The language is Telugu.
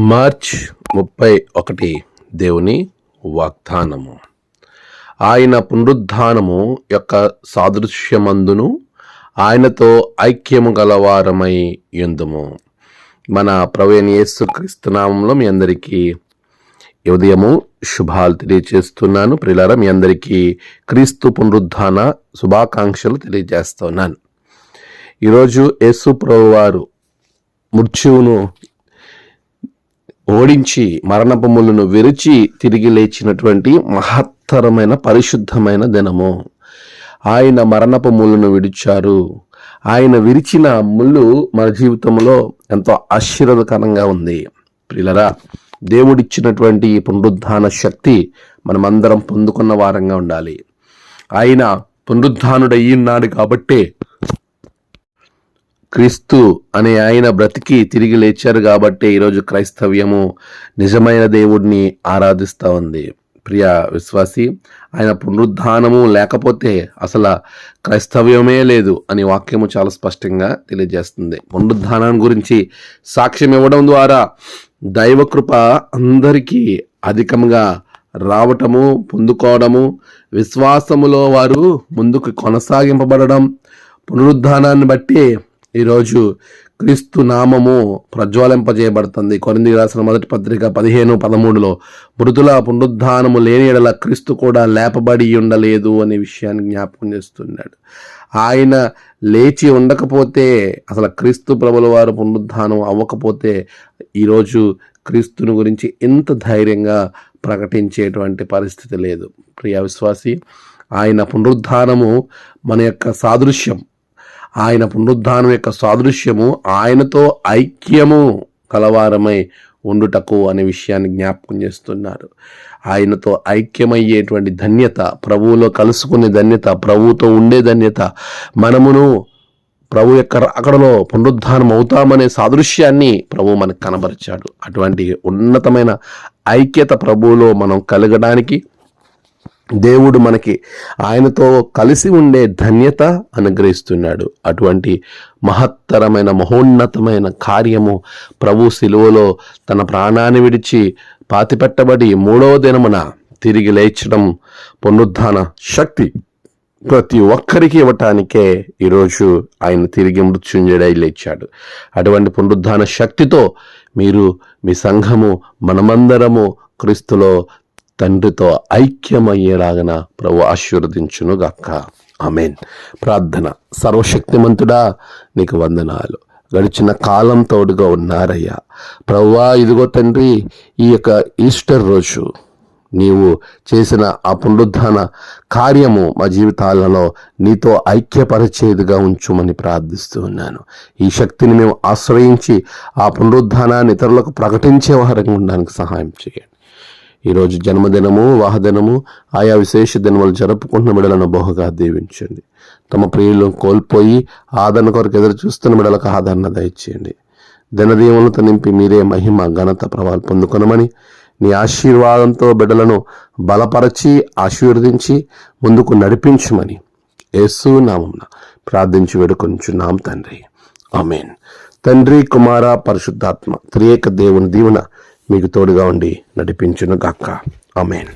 మార్చ్ 31 దేవుని వాగ్దానము. ఆయన పునరుద్ధానము యొక్క సాదృశ్యమందును ఆయనతో ఐక్యము గలవారమై యుందుము. మన ప్రభువైన యేసుక్రీస్తు నామములో మీ అందరికీ ఉదయము శుభాలు తెలియజేస్తున్నాను. ప్రియులారా, మీ అందరికీ క్రీస్తు పునరుద్ధాన శుభాకాంక్షలు తెలియజేస్తున్నాను. ఈరోజు యేసు ప్రభువారు మృత్యువును ఓడించి మరణపు ముళ్ళను విరిచి తిరిగి లేచినటువంటి మహత్తరమైన పరిశుద్ధమైన దినము. ఆయన మరణపు ముళ్ళను విడిచారు. ఆయన విరిచిన ముళ్ళు మన జీవితంలో ఎంతో ఆశీర్వాదకరంగా ఉంది. ప్రియులరా, దేవుడిచ్చినటువంటి ఈ పునరుద్ధాన శక్తి మనమందరం పొందుకున్న వారంగా ఉండాలి. ఆయన పునరుద్ధానుడయ్యున్నాడు కాబట్టే, క్రీస్తు అనే ఆయన బ్రతికి తిరిగి లేచారు కాబట్టి ఈరోజు క్రైస్తవ్యము నిజమైన దేవుడిని ఆరాధిస్తూ ఉంది. ప్రియ విశ్వాసి, ఆయన పునరుద్ధానము లేకపోతే అసలు క్రైస్తవ్యమే లేదు అని వాక్యము చాలా స్పష్టంగా తెలియజేస్తుంది. పునరుద్ధానం గురించి సాక్ష్యం ఇవ్వడం ద్వారా దైవకృప అందరికీ అధికంగా రావటము, పొందుకోవడము, విశ్వాసములో వారు ముందుకు కొనసాగింపబడడం, పునరుద్ధానాన్ని బట్టి ఈరోజు క్రీస్తు నామము ప్రజ్వలింపజేయబడుతుంది. కొరింథీయులకు రాసిన మొదటి పత్రిక 15:13 మృతుల పునరుద్ధానము లేని యెడల క్రీస్తు కూడా లేపబడి ఉండలేదు అనే విషయాన్ని జ్ఞాపకం చేస్తున్నాడు. ఆయన లేచి ఉండకపోతే, అసలు క్రీస్తు ప్రభుల వారు పునరుద్ధానం అవ్వకపోతే ఈరోజు క్రీస్తుని గురించి ఇంత ధైర్యంగా ప్రకటించేటువంటి పరిస్థితి లేదు. ప్రియ విశ్వాసి, ఆయన పునరుద్ధానము మన యొక్క సాదృశ్యం. ఆయన పునరుద్ధానం యొక్క సాదృశ్యము ఆయనతో ఐక్యము కలవారమై ఉండుటకు అనే విషయాన్ని జ్ఞాపకం చేస్తున్నారు. ఆయనతో ఐక్యమయ్యేటువంటి ధన్యత, ప్రభువులో కలుసుకునే ధన్యత, ప్రభువుతో ఉండే ధన్యత, మనమును ప్రభు యొక్క రాకడలో పునరుద్ధానం అవుతామనే సాదృశ్యాన్ని ప్రభు మనకు కనబరిచాడు. అటువంటి ఉన్నతమైన ఐక్యత ప్రభువులో మనం కలగడానికి దేవుడు మనకి ఆయనతో కలిసి ఉండే ధన్యత అనుగ్రహిస్తున్నాడు. అటువంటి మహత్తరమైన మహోన్నతమైన కార్యము ప్రభు శిలువలో తన ప్రాణాన్ని విడిచి పాతిపెట్టబడి 3వ దినమున తిరిగి లేచడం, పునరుద్ధాన శక్తి ప్రతి ఒక్కరికి ఇవ్వటానికే ఈరోజు ఆయన తిరిగి మృత్యుంజయుడై లేచాడు. అటువంటి పునరుద్ధాన శక్తితో మీరు, మీ సంఘము, మనమందరము క్రీస్తులో తండ్రితో ఐక్యమయ్యేలాగన ప్రభు ఆశీర్వదించును గాక. ఆమేన్. ప్రార్థన. సర్వశక్తిమంతుడా, నీకు వందనాలు. గడిచిన కాలం తోడుగా ఉన్నారయ్యా. ప్రభువా, ఇదిగో తండ్రి, ఈ యొక్క ఈస్టర్ రోజు నీవు చేసిన ఆ పునరుద్ధాన కార్యము మా జీవితాలలో నీతో ఐక్యపరిచేదిగా ఉంచుమని ప్రార్థిస్తూ ఉన్నాను. ఈ శక్తిని మేము ఆశ్రయించి ఆ పునరుద్ధానాన్ని ఇతరులకు ప్రకటించే వారంగా ఉండడానికి సహాయం చేయండి. ఈరోజు జన్మదినము, వాహదినము, ఆయా విశేష దినములు జరుపుకుంటున్న బిడ్డలను బహుగా దీవించండి. తమ ప్రియులను కోల్పోయి ఆదరణ కొరకు ఎదురు చూస్తున్న బిడ్డలకు ఆదరణ దయచేయండి. దినదీవములతో నింపి మీరే మహిమ, ఘనత, ప్రభావాలు పొందుకొనమని నీ ఆశీర్వాదంతో బిడ్డలను బలపరచి ఆశీర్వదించి ముందుకు నడిపించమని యేసు నామమున ప్రార్థించి వేడుకొంచున్నాం తండ్రి. ఆమేన్. తండ్రి, కుమార, పరిశుద్ధాత్మ త్రియేక దేవుని దీవెన మీకు తోడుగా ఉండి నడిపించును గాక. ఆమేన్.